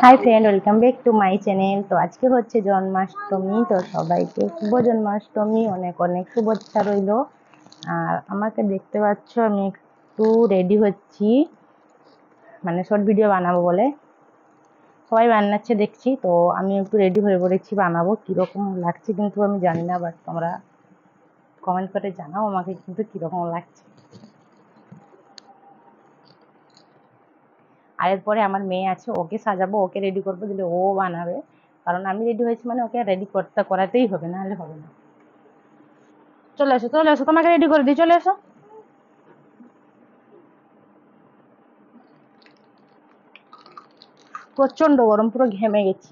Hi friend, welcome back to my channel. তো আজকে হচ্ছে জন্মাষ্টমী। তো সবাইকে শুভ জন্মাষ্টমী, অনেক অনেক শুভেচ্ছা রইল। আর আমাকে দেখতে পাচ্ছ, আমি একটু রেডি হচ্ছি, মানে শর্ট ভিডিও বানাবো বলে। সবাই বানাচ্ছে দেখছি, তো আমি একটু রেডি হয়ে পড়েছি, বানাবো। কীরকম লাগছে কিন্তু আমি জানি না, বাট তোমরা কমেন্ট করে জানাও আমাকে কিন্তু কীরকম লাগছে। আর এরপরে আমার মেয়ে আছে, ওকে সাজাবো, ওকে রেডি করবো, দিলে ও বানাবে। কারণ আমি রেডি হয়েছি মানে ওকে রেডি করাতেই হবে, না হলে হবে না। চলে এসো চলে এসো, তোমাকে রেডি করে দিই, চলে এসো। প্রচন্ড গরম, পুরো ঘেমে গেছি।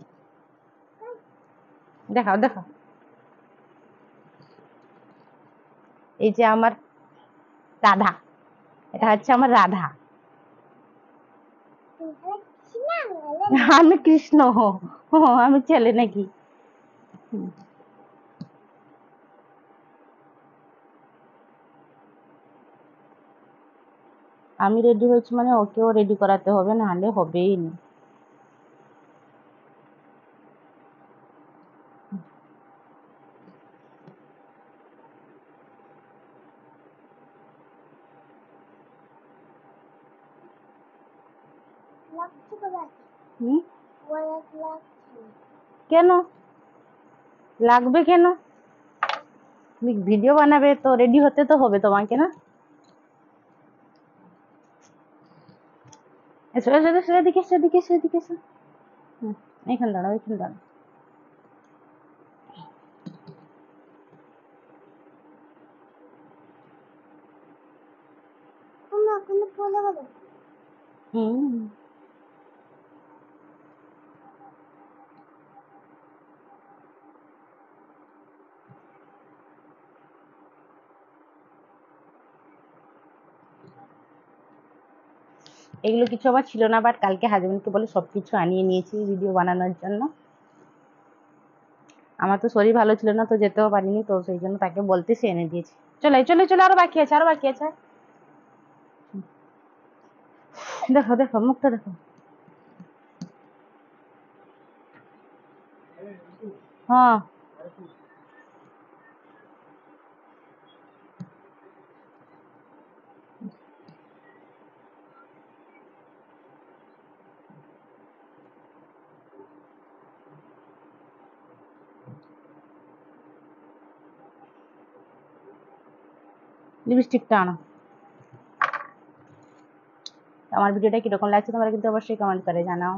দেখাও দেখাও, এই যে আমার রাধা, এটা হচ্ছে আমার রাধা। আমি কৃষ্ণ, আমি ছেলে নাকি? আমি রেডি হয়েছি মানে ওকেও রেডি করাতে হবে, না হলে হবেই না। কেন লাগবে? কেন? তুমি ভিডিও বানাবে তো রেডি হতে তো হবে তোমাকে, না? এসো এসো এসো, এদিকে এসো, এদিকে এসো, এদিকে এসো। এখানে দাঁড়াও, এখানে দাঁড়াও। হুম, এগুলো কিছু আমার ছিল না, বাট কালকে হাজবেন্ডকে বলে সবকিছু আনিয়ে নিয়েছি ভিডিও বানানোর জন্য। আমার তো শরীর ভালো ছিল না, তো যেতেও পারিনি, তো সেই জন্য তাকে বলতে সে এনে দিয়েছে। চলে চলে চলে, আরো বাকি আছে, আরো বাকি আছে। দেখো দেখো, মুখটা দেখো। হ্যাঁ, লিপস্টিকটা আনো। আমার ভিডিওটা কিরকম লাগছে তোমরা কিন্তু অবশ্যই কমেন্ট করে জানাও।